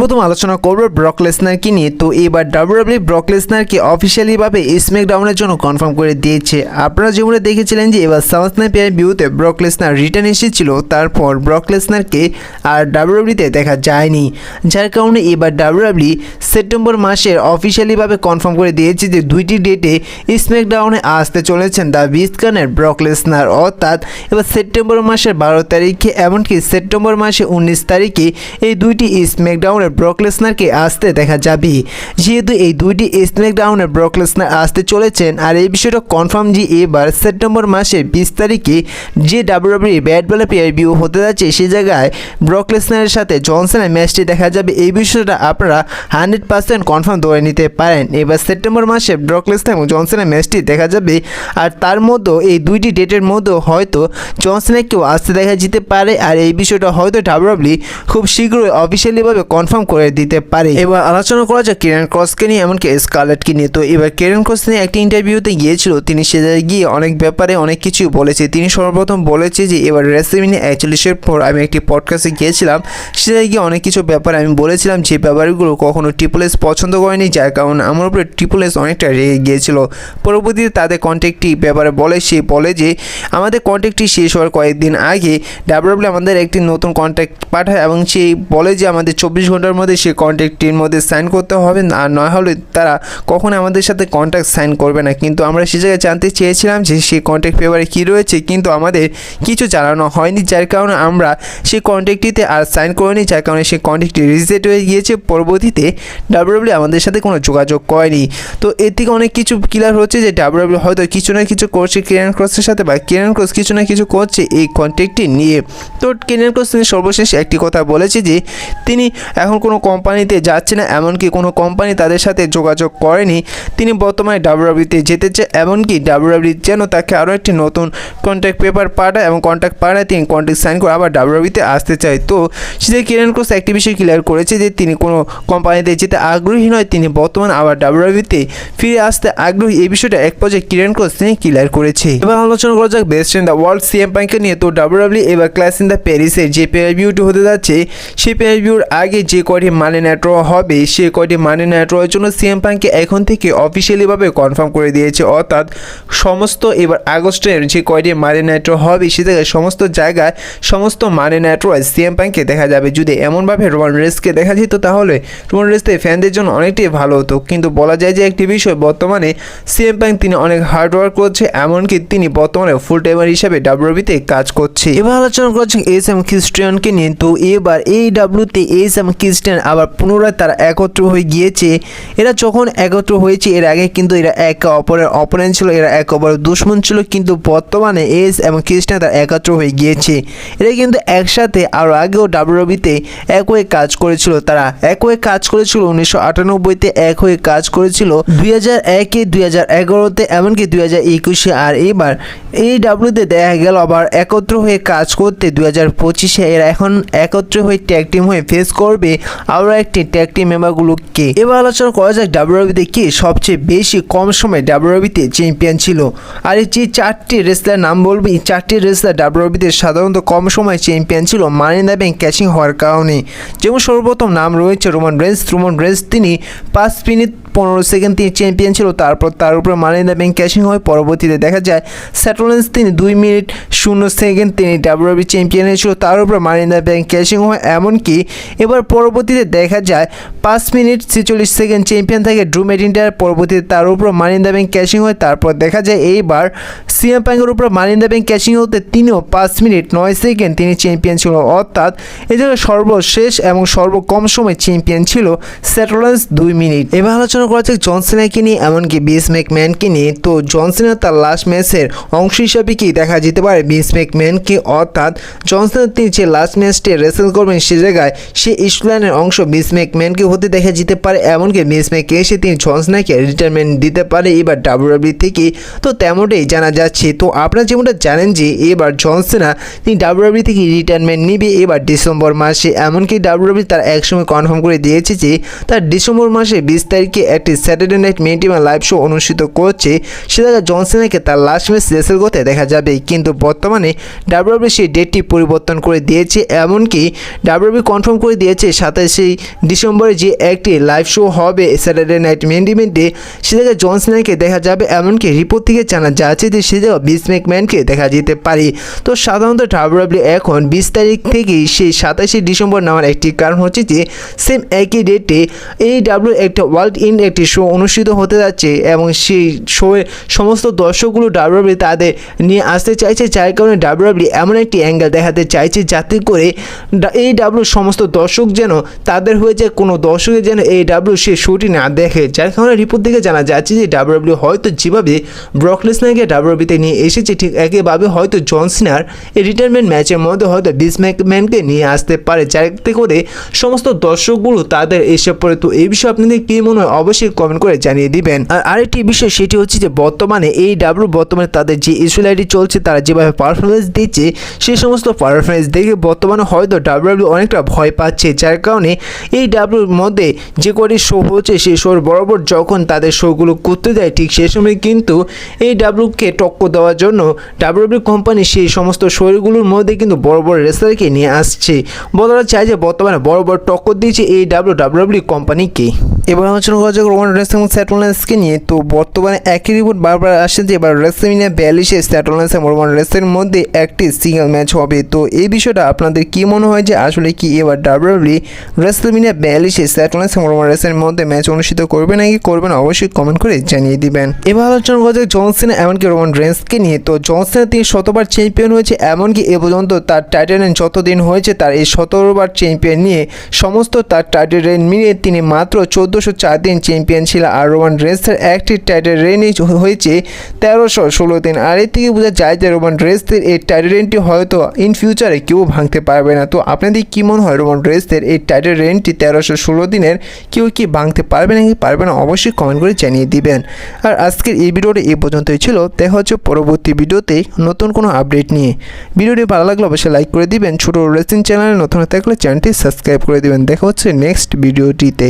সর্বপ্রথম আলোচনা করব ব্রক লেসনারকে নিয়ে। তো এবার ডাব্লিউডাব্লিউই ব্রক লেসনারকে অফিসিয়ালিভাবে স্ম্যাকডাউনের জন্য কনফার্ম করে দিয়েছে। আপনারা যেমন দেখেছিলেন যে এবার সামাসনাই পে-ভিউতে ব্রক লেসনার রিটার্ন এসেছিল, তারপর ব্রক লেসনারকে আর ডাব্লিউডাব্লিউইতে দেখা যায়নি, যার কারণে এবার ডাব্লিউডাব্লিউই সেপ্টেম্বর মাসের অফিসিয়ালিভাবে কনফার্ম করে দিয়েছে যে দুইটি ডেটে স্ম্যাকডাউনে আসতে চলেছেন দ্য বিস্ট গানের ব্রক লেসনার। অর্থাৎ এবার সেপ্টেম্বর মাসের 12 তারিখে এমনকি সেপ্টেম্বর মাসের 19 তারিখে এই দুইটি স্ম্যাকডাউনের ব্রক লেসনারকে আসতে দেখা যাবে। যেহেতু এই দুইটি স্ম্যাকডাউনের ব্রক লেসনার আসতে চলেছেন আর এই বিষয়টা কনফার্ম যে এবার সেপ্টেম্বর মাসের 20 তারিখে যে ডাব্লিউডাব্লিউই ব্যাট বলে পে-ভিউ হতে যাচ্ছে সেই জায়গায় ব্রক লেসনারের সাথে জন সিনার ম্যাচটি দেখা যাবে। এই বিষয়টা আপনারা 100% কনফার্ম ধরে নিতে পারেন। এবার সেপ্টেম্বর মাসে ব্রক লেসনার এবং জন সিনার ম্যাচটি দেখা যাবে আর তার মধ্যে এই দুইটি ডেটের মধ্যে হয়তো জন সিনাকেও আসতে দেখা যেতে পারে আর এই বিষয়টা হয়তো ডাব্লিউডাব্লিউই খুব শীঘ্রই অফিসিয়ালিভাবে কনফার্ম করে দিতে পারে। এবার আলোচনা করা যাক কেরিয়ান ক্রসকে নিয়ে এমনকি স্কারলেটকে নিয়ে। তো এবার কেরিয়ান ক্রস নিয়ে একটি ইন্টারভিউতে গিয়েছিল, তিনি সে জায়গায় গিয়ে অনেক ব্যাপারে অনেক কিছু বলেছে। তিনি সর্বপ্রথম বলেছে যে এবার রেসলিমিনিয়া 41 পর আমি একটি পডকাস্টে গিয়েছিলাম, সে জায়গায় গিয়ে অনেক কিছু ব্যাপারে আমি বলেছিলাম যে ব্যাপারগুলো কখনো ট্রিপল এস পছন্দ করেনি, যার কারণে আমার উপরে ট্রিপল এস অনেকটা রেগে গিয়েছিল। পরবর্তীতে তাদের কন্ট্যাক্টটি ব্যাপারে সে বলে যে আমাদের কন্ট্যাক্টটি শেষ হওয়ার কয়েকদিন আগে ডাব্লিউডাব্লিউই আমাদের একটি নতুন কন্ট্যাক্ট পাঠায় এবং সে বলে যে আমাদের 24 ঘন্টার মধ্যে সেই কন্ট্যাক্টটির মধ্যে সাইন করতে হবে, আর নয় হলে তারা কখনো আমাদের সাথে কন্ট্যাক্ট সাইন করবে না। কিন্তু আমরা সে জায়গায় জানতে চেয়েছিলাম যে সেই কন্ট্যাক্ট পেপারে কী রয়েছে, কিন্তু আমাদের কিছু জানানো হয়নি, যার কারণে আমরা সেই কন্ট্যাক্টটিতে আর সাইন করিনি, যার কারণে সেই কন্ট্যাক্টটি রিজেক্ট হয়ে গিয়েছে। পরবর্তীতে ডাব্লিউডাব্লিউই আমাদের সাথে কোনো যোগাযোগ করেনি। তো এর থেকে অনেক কিছু ক্লিয়ার হচ্ছে যে ডাব্লিউডাব্লিউই হয়তো কিছু না কিছু করছে কেরিয়ান ক্রসের সাথে, বা কেরিয়ান ক্রস কিছু না কিছু করছে এই কন্ট্যাক্টটি নিয়ে। তো কেরিয়ান ক্রস তিনি সর্বশেষ একটি কথা বলেছে যে তিনি এখন কোনো কোম্পানিতে যাচ্ছে না, এমনকি কোনো কোম্পানি তাদের সাথে যোগাযোগ করেনি। তিনি বর্তমানে ডাব্লিউডাব্লিউইতে যেতে চায়, এমনকি ডাব্লিউডাব্লিউই যেন তাকে আরও একটি নতুন কন্ট্যাক্ট পেপার পাঠায় এবং কন্ট্যাক্ট পাঠায় তিনি কন্ট্যাক্ট সাইন করে আবার ডাব্লিউডাব্লিউইতে আসতে চায়। তো সেটা কেরিয়ান ক্রস একটি বিষয় ক্লিয়ার করেছে যে তিনি কোনো কোম্পানিতে যেতে আগ্রহী নয়, তিনি বর্তমানে আবার ডাব্লিউডাব্লিউইতে ফিরে আসতে আগ্রহী। এই বিষয়টা এক পর্যায়ে কেরিয়ান ক্রস তিনি ক্লিয়ার করেছে। এবার আলোচনা করা যাক best in the world CM পাঙ্ককে নিয়ে। তো ডাব্লিউডাব্লিউই এবার ক্লাশ ইন দ্য প্যারিসের যে পে-ভিউটি হতে যাচ্ছে সেই পে-ভিউর আগে যে কয়টি মানি নাইট র হবে সেই কয়টি মানি নাইট র জন্য সিএম পাঙ্ককে এখন থেকে অফিসিয়ালিভাবে কনফার্ম করে দিয়েছে। অর্থাৎ সমস্ত এবার আগস্টের যে কয়টি মানি নাইট র হবে সে জায়গায় সমস্ত মানি নাইট র সিএম পাঙ্ককে দেখা যাবে। যদি এমনভাবে রোমান রেন্সকে দেখা যেত তাহলে রোমান রেন্স ফ্যানদের জন্য অনেকটাই ভালো হতো, কিন্তু বলা যায় যে একটি বিষয় বর্তমানে সিএম পাঙ্ক তিনি অনেক হার্ড ওয়ার্ক করছে, এমনকি তিনি বর্তমানে ফুল টাইমার হিসাবে ডাব্লিউডাব্লিউইতে কাজ করছে। এবার আলোচনা করছেন এস-এম ক্রিস্টিয়ানকে নিয়ে। তো এবার এই ডাব্লিউতে এস-এম ক্রিস্টিয়ান আবার পুনরায় তারা একত্র হয়ে গিয়েছে। এরা যখন একত্র হয়েছে এর আগে কিন্তু এরা একে অপরের অপোনেন্ট ছিল, এরা একে অপরের দুশ্মন ছিল, কিন্তু বর্তমানে এস এবং ক্রিস্টিয়ান তারা একত্র হয়ে গিয়েছে। এরা কিন্তু একসাথে আর আগেও ডাব্লিউডাব্লিউইতে এক হয়ে কাজ করেছিল, তারা এক হয়ে কাজ করেছিল 1998-তে, এক হয়ে কাজ করেছিল 2001-এ, 2011-তে, এমনকি 2021-এ। আর এবার এই ডাব্লিউতে দেখা গেল আবার একত্র হয়ে কাজ করতে 2025-এ এরা এখন একত্র হয়ে ট্যাগ টিম হয়ে ফেস করবে আরও একটি ট্যাগ টিম মেম্বারগুলোকে। এবার আলোচনা করা যাক ডাব্লিউডাব্লিউতে কে সবচেয়ে বেশি কম সময় ডাব্লিউডাব্লিউতে চ্যাম্পিয়ন ছিল। আর এই যে 4টি রেসলার নাম বলবো, এই 4টি রেসলার ডাব্লিউডাব্লিউতে সাধারণত কম সময় চ্যাম্পিয়ন ছিল মানি ইন দ্য ব্যাংক ক্যাচিং হওয়ার কারণে। যেমন সর্বপ্রথম নাম রয়েছে রোমান রেন্স, তিনি 5 মিনিট 15 সেকেন্ড তিনি চ্যাম্পিয়ন ছিল, তারপর তার উপরে মানি ইন দ্য ব্যাংক ক্যাচিং হয়। পরবর্তীতে দেখা যায় সেথ রলিন্স তিনি 2 মিনিট 0 সেকেন্ড তিনি ডাব্লিউডাব্লিউ চ্যাম্পিয়ন হয়েছিল, তার উপরে মানি ইন দ্য ব্যাংক ক্যাচিং হয়। এমনকি এবার পরবর্তীতে দেখা যায় 5 মিনিট 46 সেকেন্ড চ্যাম্পিয়ন থাকে ড্রু ম্যাকইন্টায়ার, পরবর্তীতে তার উপর মানি ইন দ্য ব্যাংক ক্যাচিং হয়। তারপর দেখা যায় এইবার সিএম পাঙ্কের উপর মানি ইন দ্য ব্যাংক ক্যাচিং হতে তিনিও 5 মিনিট 9 সেকেন্ড তিনি চ্যাম্পিয়ন ছিল। অর্থাৎ এই জন্য সর্বশেষ এবং সর্বকম সময় চ্যাম্পিয়ন ছিল সেথ রলিন্স 2 মিনিট। এবার আলোচনা করা যাক জন সিনাকে নিয়ে এমনকি ভিন্স ম্যাকম্যানকে নিয়ে। তো জন সিনা তার লাস্ট ম্যাচের অংশ হিসাবে কি দেখা যেতে পারে ভিন্স ম্যাকম্যানকে, অর্থাৎ জন সিনা তিনি যে লাস্ট ম্যাচটি রেসেল করবেন সে জায়গায় সে স্টোরিলাইনের অংশ ভিন্স ম্যাকম্যানকে হতে দেখা যেতে পারে, এমনকি ভিন্স ম্যাকম্যান এসে তিনি জন সিনাকে রিটায়ারমেন্ট দিতে পারে এবার ডাব্লিউডাব্লিউ থেকে। তো তেমনটাই জানা যাচ্ছে। তো আপনারা যেমনটা জানেন যে এবার জন সিনা তিনি ডাব্লিউডাব্লিউ থেকে রিটায়ারমেন্ট নিবে এবার ডিসেম্বর মাসে, এমনকি ডাব্লিউডাব্লিউ তার একসময় কনফার্ম করে দিয়েছে যে তার ডিসেম্বর মাসে 20 তারিখে একটি Saturday night main event live show অনুষ্ঠিত করছে, সে জায়গায় জন সিনাকে তার লাস্ট ম্যাচ রেসেল করতে দেখা যাবে। কিন্তু বর্তমানে ডাব্লিউডাব্লিউ সেই ডেটটি পরিবর্তন করে দিয়েছে, এমনকি ডাব্লিউডাব্লিউ কনফার্ম করে দিয়েছে 27শে ডিসেম্বরে যে একটি লাইভ শো হবে স্যাটারডে নাইট মেইন ইভেন্টে, সে জায়গায় জন সিনাকে দেখা যাবে। এমনকি রিপোর্ট থেকে জানা যাচ্ছে যে সে জায়গায় বিস ম্যাকম্যানকে দেখা যেতে পারে। তো সাধারণত ডাব্লিউডাব্লিউ এখন 20 তারিখ থেকেই সেই 27শে ডিসেম্বর নেওয়ার একটি কারণ হচ্ছে যে সেম একই ডেটে AEW একটা ওয়ার্ল্ড ইন একটি শো অনুষ্ঠিত হতে যাচ্ছে এবং সেই শোয়ের সমস্ত দর্শকগুলো ডাব্লিউডাব্লিউ তাদের নিয়ে আসতে চাইছে, যার কারণে ডাব্লিউডাব্লিউ এমন একটি অ্যাঙ্গেল দেখাতে চাইছে যাতে করে AEW সমস্ত দর্শক যেন তাদের হয়ে যায়, কোনো দর্শকের যেন AEW সেই শোটি না দেখে। যার কারণে রিপোর্ট থেকে জানা যাচ্ছে যে ডাব্লিউডাব্লিউ হয়তো যেভাবে ব্রক লেসনারকে ডাব্লিউডাব্লিউতে নিয়ে এসেছে ঠিক একইভাবে হয়তো জন সিনার এই রিটায়ারমেন্ট ম্যাচের মধ্যে হয়তো বিস ম্যাকম্যানকে নিয়ে আসতে পারে, যাতে করে সমস্ত দর্শকগুলো তাদের এসে পড়ে। তো এই বিষয়ে আপনাদের কী মনে হয় অবশ্যই কমেন্ট করে জানিয়ে দিবেন। আর আরেকটি বিষয় সেটি হচ্ছে যে বর্তমানে AEW বর্তমানে তাদের যে ইস্যুলাইটি চলছে, তারা যেভাবে পারফরমেন্স দিচ্ছে সেই সমস্ত পারফরমেন্স দেখে বর্তমানে হয়তো ডাব্লিউডাব্লিউ অনেকটা ভয় পাচ্ছে, যার কারণে AEWর মধ্যে যে কটি শো হচ্ছে সেই শোর বরাবর যখন তাদের শোগুলো করতে যায় ঠিক সেই সময় কিন্তু AEWকে টক্কর দেওয়ার জন্য ডাব্লিউডাব্লিউ কোম্পানি সেই সমস্ত শোগুলোর মধ্যে কিন্তু বড় বড় রেসলারকে নিয়ে আসছে। বলা যায় যে বর্তমানে বড় বড় টক্কর দিয়েছে ডাব্লিউডাব্লিউ কোম্পানিকে। এবার আলোচনা করা যাক রোমান রেন্স এবং সেথ রোলিন্সকে নিয়ে। তো বর্তমানে একই রিপোর্ট বারবার আসছে যে এবার রেসলম্যানিয়া 42-এ সেথ রোলিন্স এবং রোমান রেন্সের মধ্যে একটি সিঙ্গেল ম্যাচ হবে। তো এই বিষয়টা আপনাদের কি মনে হয় যে আসলে কি এবার ডাব্লিউডাব্লিউ রেসলম্যানিয়া 42-এ সেথ রোলিন্স এবং রোমান রেন্সের মধ্যে ম্যাচ অনুষ্ঠিত করবে নাকি করবে না অবশ্যই কমেন্ট করে জানিয়ে দিবেন। এবার আলোচনা করা যাক জন সিনা এমনকি রোমান রেন্সকে নিয়ে। তো জন সিনা তিনি 100বার চ্যাম্পিয়ন হয়েছে, এমনকি এ পর্যন্ত তার টাইটেল রেইন যতদিন হয়েছে তার এই 17বার চ্যাম্পিয়ন নিয়ে সমস্ত তার টাইটেল রেইন মিলিয়ে তিনি মাত্র 1404 দিন চ্যাম্পিয়ন ছিল। আর রোমান রেন্সের একটি টাইটেল রেইনই হয়েছে 1316 দিন। আর এর থেকে বোঝা যায় যে রোমান রেন্সের এই টাইটেল রেইনটি হয়তো ইন ফিউচারে কেউ ভাঙতে পারবে না। তো আপনাদের কি মনে হয় রোমান রেন্সের এই টাইটেল রেইনটি 1316 দিনের কেউ কি ভাঙতে পারবে নাকি পারবে না অবশ্যই কমেন্ট করে জানিয়ে দিবেন। আর আজকের এই ভিডিওটা এই পর্যন্তই ছিল, দেখা হচ্ছে পরবর্তী ভিডিওতে নতুন কোনো আপডেট নিয়ে। ভিডিওটি ভালো লাগলে অবশ্যই লাইক করে দিবেন, ছোটো রেসলিং চ্যানেলে নতুন থাকলে চ্যানেলটি সাবস্ক্রাইব করে দিবেন। দেখা হচ্ছে নেক্সট ভিডিওটিতে।